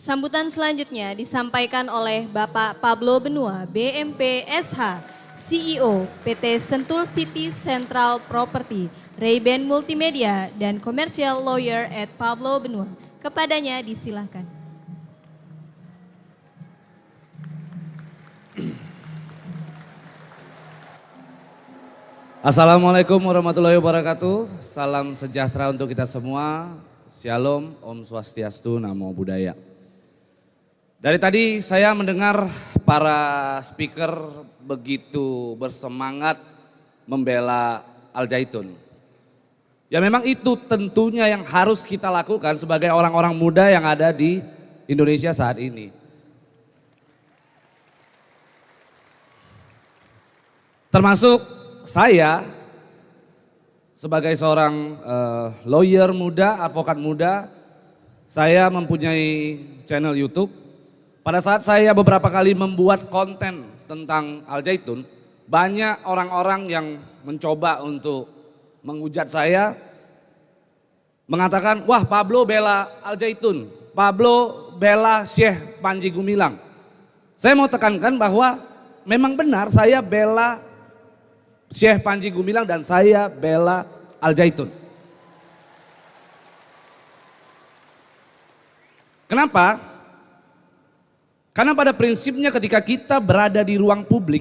Sambutan selanjutnya disampaikan oleh Bapak Pablo Benua, BMP SH, CEO PT Sentul City Central Property, Ray-Ban Multimedia, dan Commercial Lawyer at Pablo Benua. Kepadanya disilahkan. Assalamualaikum warahmatullahi wabarakatuh. Salam sejahtera untuk kita semua. Shalom, Om Swastiastu, Namo Buddhaya. Dari tadi saya mendengar para speaker begitu bersemangat membela Al Zaitun. Ya memang itu tentunya yang harus kita lakukan sebagai orang-orang muda yang ada di Indonesia saat ini. Termasuk saya sebagai seorang lawyer muda, advokat muda, saya mempunyai channel YouTube. Pada saat saya beberapa kali membuat konten tentang Al Zaitun, banyak orang-orang yang mencoba untuk menghujat saya, mengatakan, wah Pablo bela Al Zaitun, Pablo bela Syekh Panji Gumilang. Saya mau tekankan bahwa memang benar saya bela Syekh Panji Gumilang dan saya bela Al Zaitun. Kenapa? Karena pada prinsipnya ketika kita berada di ruang publik,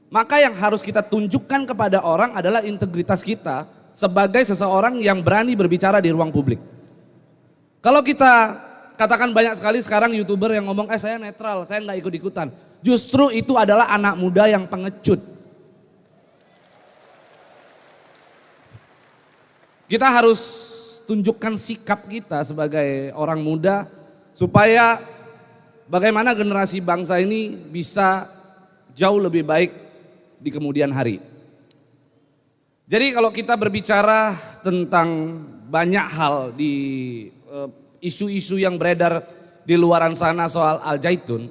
maka yang harus kita tunjukkan kepada orang adalah integritas kita sebagai seseorang yang berani berbicara di ruang publik. Kalau kita katakan banyak sekali sekarang YouTuber yang ngomong, saya netral, saya nggak ikut-ikutan. Justru itu adalah anak muda yang pengecut. Kita harus tunjukkan sikap kita sebagai orang muda supaya bagaimana generasi bangsa ini bisa jauh lebih baik di kemudian hari. Jadi kalau kita berbicara tentang banyak hal di isu-isu yang beredar di luaran sana soal Al Zaitun,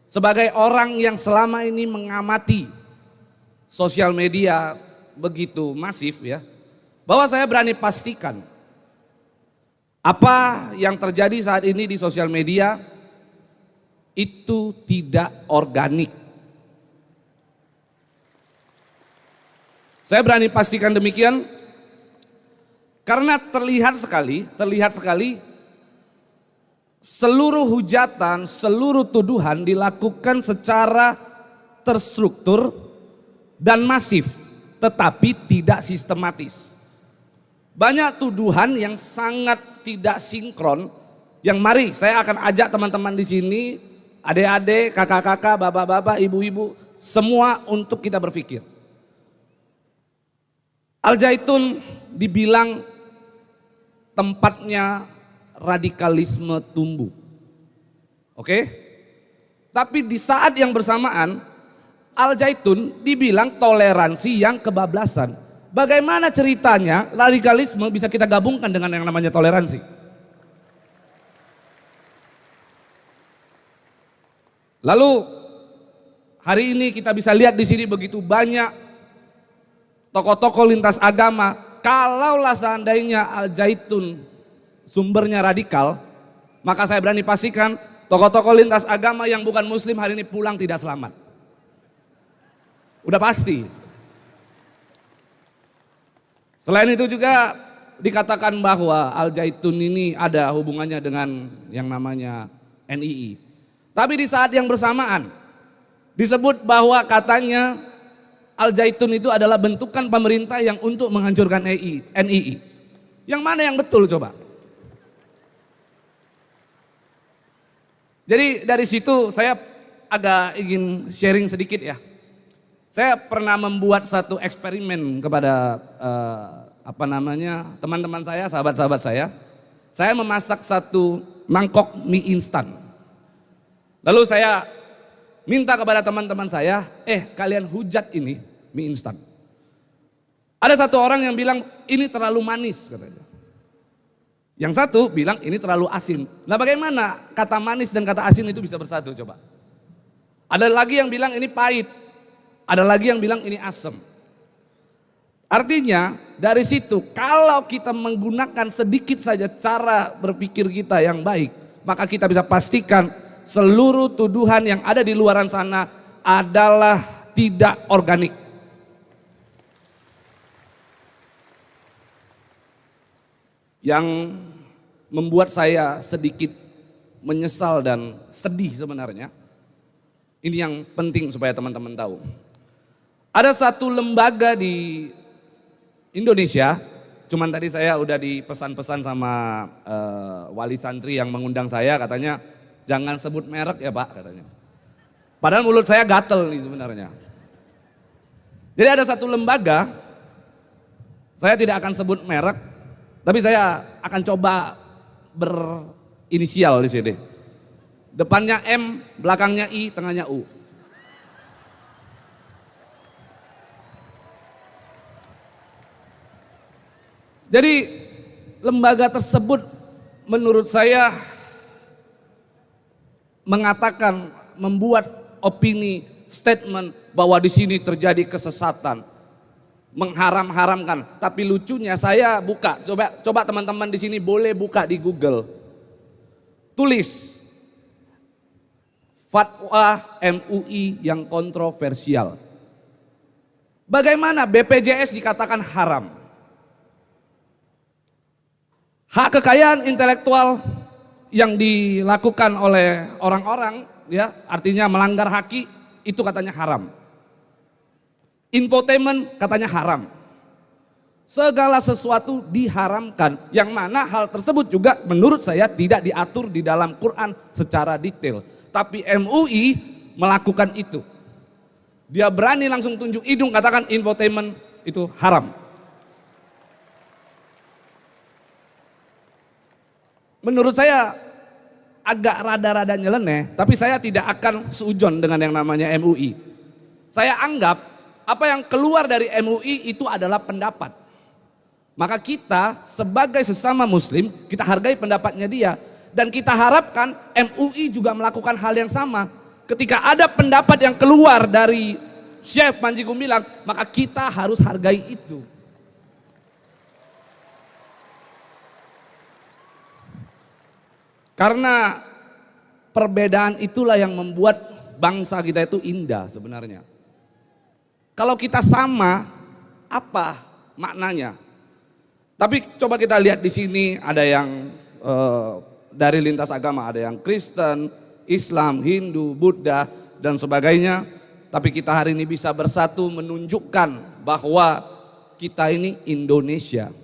sebagai orang yang selama ini mengamati sosial media begitu masif ya, bahwa saya berani pastikan apa yang terjadi saat ini di sosial media itu tidak organik. Saya berani pastikan demikian karena terlihat sekali seluruh hujatan, seluruh tuduhan dilakukan secara terstruktur dan masif, tetapi tidak sistematis. Banyak tuduhan yang sangat tidak sinkron, yang mari saya akan ajak teman-teman di sini, adik-adik, kakak-kakak, bapak-bapak, ibu-ibu, semua untuk kita berpikir. Al Zaitun dibilang tempatnya radikalisme tumbuh. Oke? Tapi di saat yang bersamaan, Al Zaitun dibilang toleransi yang kebablasan. Bagaimana ceritanya radikalisme bisa kita gabungkan dengan yang namanya toleransi? Lalu hari ini kita bisa lihat di sini begitu banyak tokoh-tokoh lintas agama. Kalaulah seandainya Al Zaitun sumbernya radikal, maka saya berani pastikan tokoh-tokoh lintas agama yang bukan muslim hari ini pulang tidak selamat. Udah pasti. Selain itu juga dikatakan bahwa Al Zaitun ini ada hubungannya dengan yang namanya NII. Tapi di saat yang bersamaan disebut bahwa katanya Al Zaitun itu adalah bentukan pemerintah yang untuk menghancurkan NII. Yang mana yang betul coba? Jadi dari situ saya agak ingin sharing sedikit ya. Saya pernah membuat satu eksperimen kepada teman-teman saya, sahabat-sahabat saya. Saya memasak satu mangkok mie instan. Lalu saya minta kepada teman-teman saya, kalian hujat ini mie instan. Ada satu orang yang bilang ini terlalu manis katanya. Yang satu bilang ini terlalu asin. Nah bagaimana kata manis dan kata asin itu bisa bersatu coba? Ada lagi yang bilang ini pahit. Ada lagi yang bilang ini asam. Artinya dari situ kalau kita menggunakan sedikit saja cara berpikir kita yang baik, maka kita bisa pastikan seluruh tuduhan yang ada di luaran sana adalah tidak organik. Yang membuat saya sedikit menyesal dan sedih sebenarnya, ini yang penting supaya teman-teman tahu. Ada satu lembaga di Indonesia, cuman tadi saya udah dipesan-pesan sama wali santri yang mengundang saya, katanya jangan sebut merek ya Pak, katanya. Padahal mulut saya gatel nih sebenarnya. Jadi ada satu lembaga, saya tidak akan sebut merek, tapi saya akan coba berinisial di sini. Depannya M, belakangnya I, tengahnya U. Jadi lembaga tersebut menurut saya mengatakan, membuat opini, statement bahwa di sini terjadi kesesatan, mengharam-haramkan. Tapi lucunya saya buka, coba teman-teman di sini boleh buka di Google. Tulis fatwa MUI yang kontroversial. Bagaimana BPJS dikatakan haram? Hak kekayaan intelektual yang dilakukan oleh orang-orang, ya, artinya melanggar haki, itu katanya haram. Infotainment katanya haram. Segala sesuatu diharamkan, yang mana hal tersebut juga menurut saya tidak diatur di dalam Quran secara detail. Tapi MUI melakukan itu. Dia berani langsung tunjuk hidung katakan infotainment itu haram. Menurut saya agak rada-rada nyeleneh, tapi saya tidak akan seujon dengan yang namanya MUI. Saya anggap apa yang keluar dari MUI itu adalah pendapat. Maka kita sebagai sesama muslim, kita hargai pendapatnya dia. Dan kita harapkan MUI juga melakukan hal yang sama. Ketika ada pendapat yang keluar dari Syekh Panji Gumilang, maka kita harus hargai itu. Karena perbedaan itulah yang membuat bangsa kita itu indah sebenarnya. Kalau kita sama, apa maknanya? Tapi coba kita lihat di sini ada yang dari lintas agama, ada yang Kristen, Islam, Hindu, Buddha dan sebagainya. Tapi kita hari ini bisa bersatu menunjukkan bahwa kita ini Indonesia.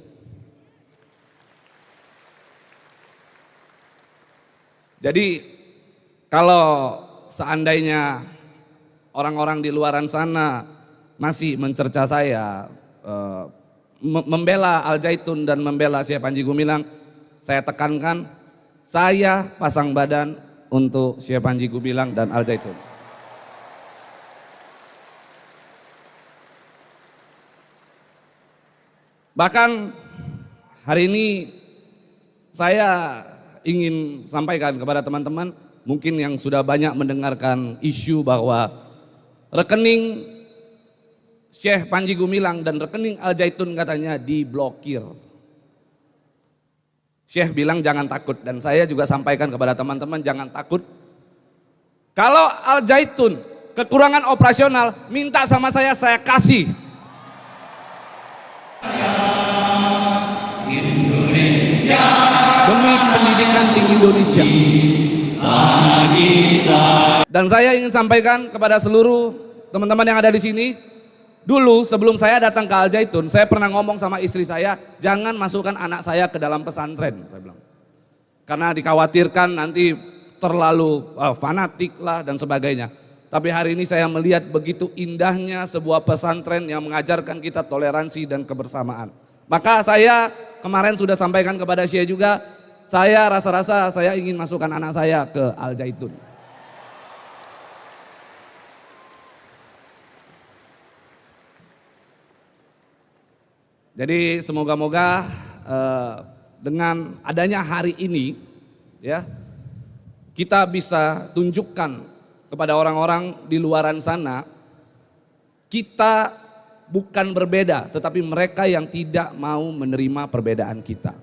Jadi kalau seandainya orang-orang di luaran sana masih mencerca saya, membela Al Zaitun dan membela Syekh Panji Gumilang, saya tekankan, saya pasang badan untuk Syekh Panji Gumilang dan Al Zaitun. Bahkan hari ini saya ingin sampaikan kepada teman-teman, mungkin yang sudah banyak mendengarkan isu bahwa rekening Syekh Panji Gumilang dan rekening Al Zaitun katanya diblokir. Syekh bilang jangan takut, dan saya juga sampaikan kepada teman-teman jangan takut. Kalau Al Zaitun kekurangan operasional, minta sama saya kasih. Indonesia demi pendidikan di Indonesia. Dan saya ingin sampaikan kepada seluruh teman-teman yang ada di sini, dulu sebelum saya datang ke Al Zaitun, saya pernah ngomong sama istri saya, jangan masukkan anak saya ke dalam pesantren, saya bilang. Karena dikhawatirkan nanti terlalu fanatik lah dan sebagainya. Tapi hari ini saya melihat begitu indahnya sebuah pesantren yang mengajarkan kita toleransi dan kebersamaan. Maka saya kemarin sudah sampaikan kepada Syekh juga, saya rasa-rasa saya ingin masukkan anak saya ke Al Zaitun. Jadi semoga-moga dengan adanya hari ini, ya, kita bisa tunjukkan kepada orang-orang di luaran sana, kita bukan berbeda, tetapi mereka yang tidak mau menerima perbedaan kita.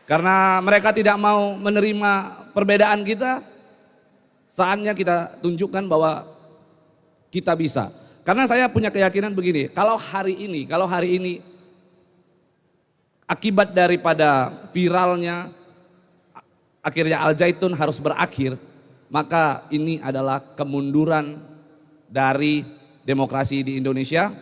Karena mereka tidak mau menerima perbedaan kita, saatnya kita tunjukkan bahwa kita bisa. Karena saya punya keyakinan begini, kalau hari ini akibat daripada viralnya akhirnya Al Zaitun harus berakhir, maka ini adalah kemunduran dari demokrasi di Indonesia.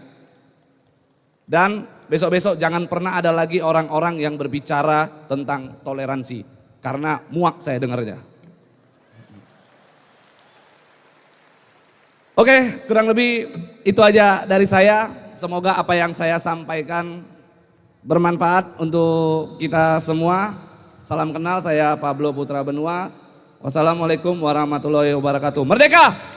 Dan besok-besok jangan pernah ada lagi orang-orang yang berbicara tentang toleransi, karena muak saya dengarnya. Oke, kurang lebih itu aja dari saya. Semoga apa yang saya sampaikan bermanfaat untuk kita semua. Salam kenal, saya Pablo Putra Benua. Wassalamualaikum warahmatullahi wabarakatuh. Merdeka!